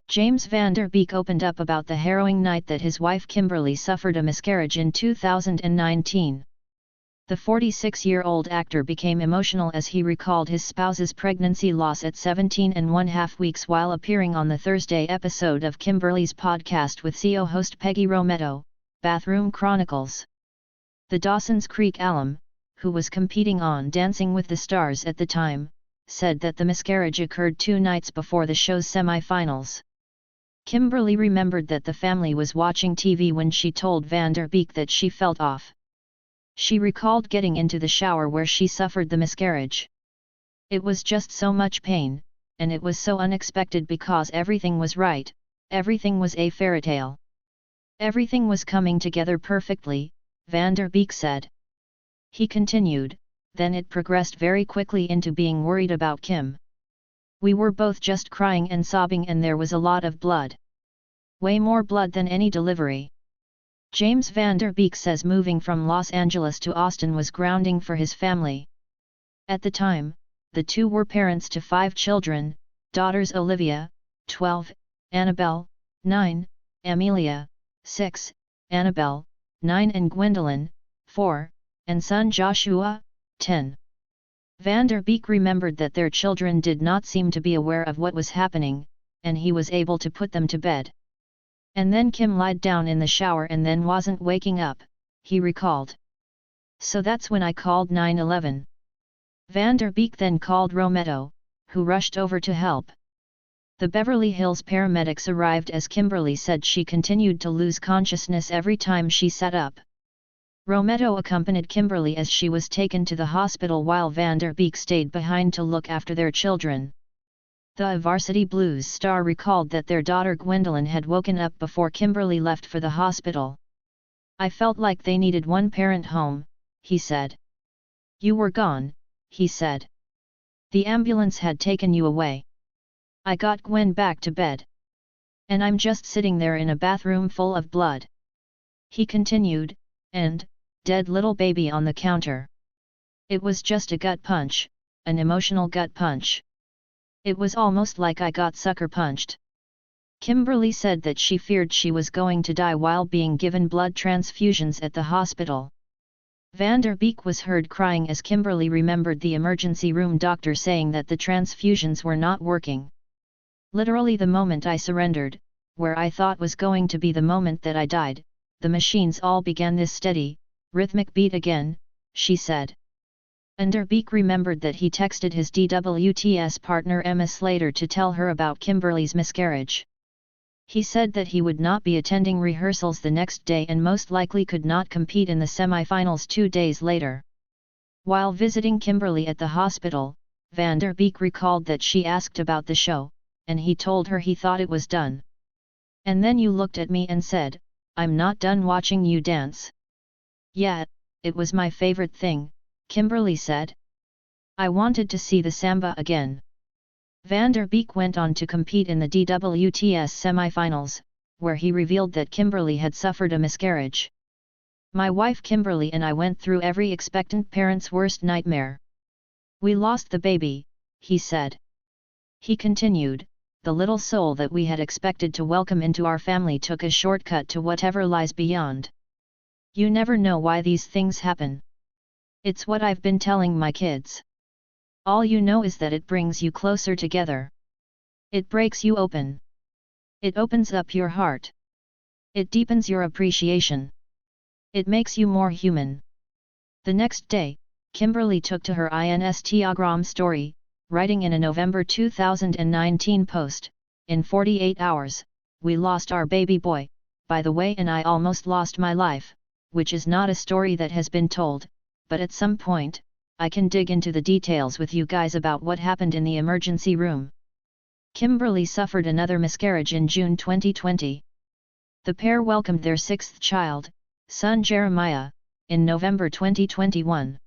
James van der Beek opened up about the harrowing night that his wife Kimberly suffered a miscarriage in 2019. The 46-year-old actor became emotional as he recalled his spouse's pregnancy loss at 17½ weeks while appearing on the Thursday episode of Kimberly's podcast with CEO host Peggy Romero, Bathroom Chronicles. The Dawson's Creek alum, who was competing on Dancing with the Stars at the time, said that the miscarriage occurred 2 nights before the show's semi-finals. Kimberly remembered that the family was watching TV when she told van der Beek that she felt off. She recalled getting into the shower where she suffered the miscarriage. It was just so much pain, and it was so unexpected because everything was right, everything was a fairy tale. Everything was coming together perfectly, van der Beek said. He continued, then it progressed very quickly into being worried about Kim. We were both just crying and sobbing and there was a lot of blood. Way more blood than any delivery. James van der Beek says moving from Los Angeles to Austin was grounding for his family. At the time, the two were parents to 5 children, daughters Olivia, 12, Annabelle, 9, Amelia, 6, Annabelle, 9 and Gwendolyn, 4, and son Joshua, 10. Van der Beek remembered that their children did not seem to be aware of what was happening, and he was able to put them to bed. And then Kim lied down in the shower and then wasn't waking up, he recalled. So that's when I called 911. Van der Beek then called Romero, who rushed over to help. The Beverly Hills paramedics arrived as Kimberly said she continued to lose consciousness every time she sat up. Romero accompanied Kimberly as she was taken to the hospital while van der Beek stayed behind to look after their children. The Varsity Blues star recalled that their daughter Gwendolyn had woken up before Kimberly left for the hospital. I felt like they needed one parent home, he said. You were gone, he said. The ambulance had taken you away. I got Gwen back to bed. And I'm just sitting there in a bathroom full of blood. He continued, and, dead little baby on the counter. It was just a gut punch, an emotional gut punch. It was almost like I got sucker punched. Kimberly said that she feared she was going to die while being given blood transfusions at the hospital. Van der Beek was heard crying as Kimberly remembered the emergency room doctor saying that the transfusions were not working. Literally the moment I surrendered, where I thought was going to be the moment that I died, the machines all began this steady, rhythmic beat again, she said. Van der Beek remembered that he texted his DWTS partner Emma Slater to tell her about Kimberly's miscarriage. He said that he would not be attending rehearsals the next day and most likely could not compete in the semi-finals 2 days later. While visiting Kimberly at the hospital, Van der Beek recalled that she asked about the show, and he told her he thought it was done. And then you looked at me and said, I'm not done watching you dance. Yeah, it was my favorite thing, Kimberly said. I wanted to see the samba again. Van der Beek went on to compete in the DWTS semi-finals, where he revealed that Kimberly had suffered a miscarriage. My wife Kimberly and I went through every expectant parent's worst nightmare. We lost the baby, he said. He continued, the little soul that we had expected to welcome into our family took a shortcut to whatever lies beyond. You never know why these things happen. It's what I've been telling my kids. All you know is that it brings you closer together. It breaks you open. It opens up your heart. It deepens your appreciation. It makes you more human. The next day, Kimberly took to her Instagram story, writing in a November 2019 post, in 48 hours, we lost our baby boy, by the way, and I almost lost my life, which is not a story that has been told, but at some point, I can dig into the details with you guys about what happened in the emergency room. Kimberly suffered another miscarriage in June 2020. The pair welcomed their 6th child, son Jeremiah, in November 2021.